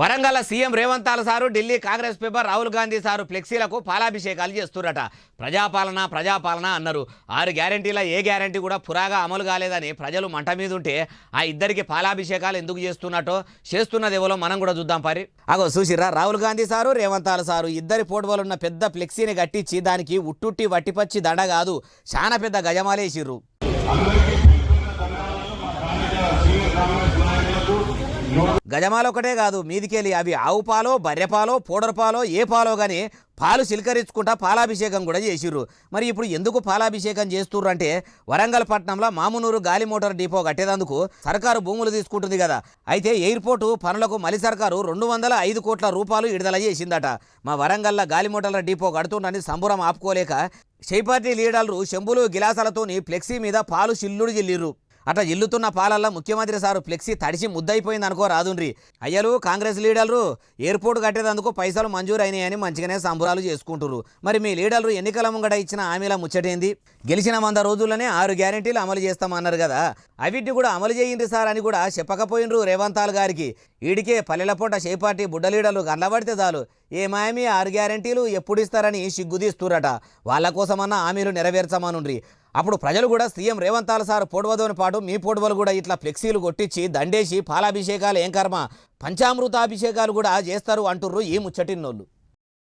Warangal CM Revanth sir Delhi Congress paper Rahul Gandhi sir ఫ్లెక్సీలకు పాలాభిషేకాలు చేస్తురట. ప్రజాపాలన అన్నారు. 6 గ్యారెంటీల ఏ గ్యారెంటీ కూడా పురాగా అమలు కాలేదని ప్రజలు మంట మీద ఉంటే ఆ ఇద్దరికి పాలాభిషేకాలు ఎందుకు చేస్తున్నట్టో చేస్తున్నది ఎవరో మనం కూడా చూద్దాం పరి. అగో చూసిరా, రాహుల్ గాంధీ సారు రేవంత్ సారు ఇద్దరి పోటువలున్న పెద్ద ఫ్లెక్సీని కట్టించి దానికి ఉట్టుట్టి వట్టిపచ్చి దండ కాదు చాలా పెద్ద గజమాలేసిర్రు. గజమాలు ఒకటే కాదు, మీదికెళ్ళి అవి ఆవు పాలో బర్రెపాలో పౌడర్ ఏ పాలో కానీ పాలు చిలకరించుకుంటా పాలాభిషేకం కూడా చేసిర్రు. మరి ఇప్పుడు ఎందుకు పాలాభిషేకం చేస్తుర్రు అంటే వరంగల్ పట్టణంలో మామునూరు గాలి మోటార్ డిపో కట్టేందుకు సర్కారు భూములు తీసుకుంటుంది కదా. అయితే ఎయిర్పోర్టు పనులకు మలి సర్కారు 205 కోట్ల రూపాయలు విడుదల చేసిందట. మా వరంగల్లో గాలి మోటార్ల డిపో కడుతుండని సంబురం ఆపుకోలేక షైపార్టీ లీడర్లు చెంబులు గిలాసాలతోని ఫ్లెక్సీ మీద పాలు చిల్లుడు జిల్లిర్రు. అట్లా ఇల్లుతున్న పాలల్లో ముఖ్యమంత్రి సారు ఫ్లెక్సీ తడిసి ముద్దయిపోయింది అనుకో రాదుండ్రి. అయ్యలు కాంగ్రెస్ లీడర్లు ఎయిర్పోర్ట్ కట్టేందుకు పైసలు మంజూరు అయినాయని మంచిగానే సంబురాలు చేసుకుంటున్నారు. మరి మీ లీడర్లు ఎన్నికల ముంగట ఇచ్చిన హామీల ముచ్చటేంది? గెలిచిన 100 రోజుల్లోనే 6 గ్యారెంటీలు అమలు చేస్తామన్నారు కదా, అవిటిని కూడా అమలు చేయండి సార్ అని కూడా చెప్పకపోయినరు రేవంత్ గారికి. ఈడికే పల్లెల పూట షేపార్టీ బుడ్డ లీడర్లు కనబడితే చాలు ఏమాయమి 6 గ్యారెంటీలు ఎప్పుడు ఇస్తారని సిగ్గుదీస్తురట. వాళ్ళ కోసమన్నా హామీలు నెరవేర్చమనుండ్రి. అప్పుడు ప్రజలు కూడా సీఎం రేవంత్ సార్ పొడవదోని పాటు మీ పొడవలు కూడా ఇట్లా ఫ్లెక్సీలు కొట్టించి దండేసి పాలాభిషేకాలు ఏం కర్మ పంచామృతాభిషేకాలు కూడా చేస్తారు అంటుర్రు ఈ ముచ్చటిన్నోళ్ళు.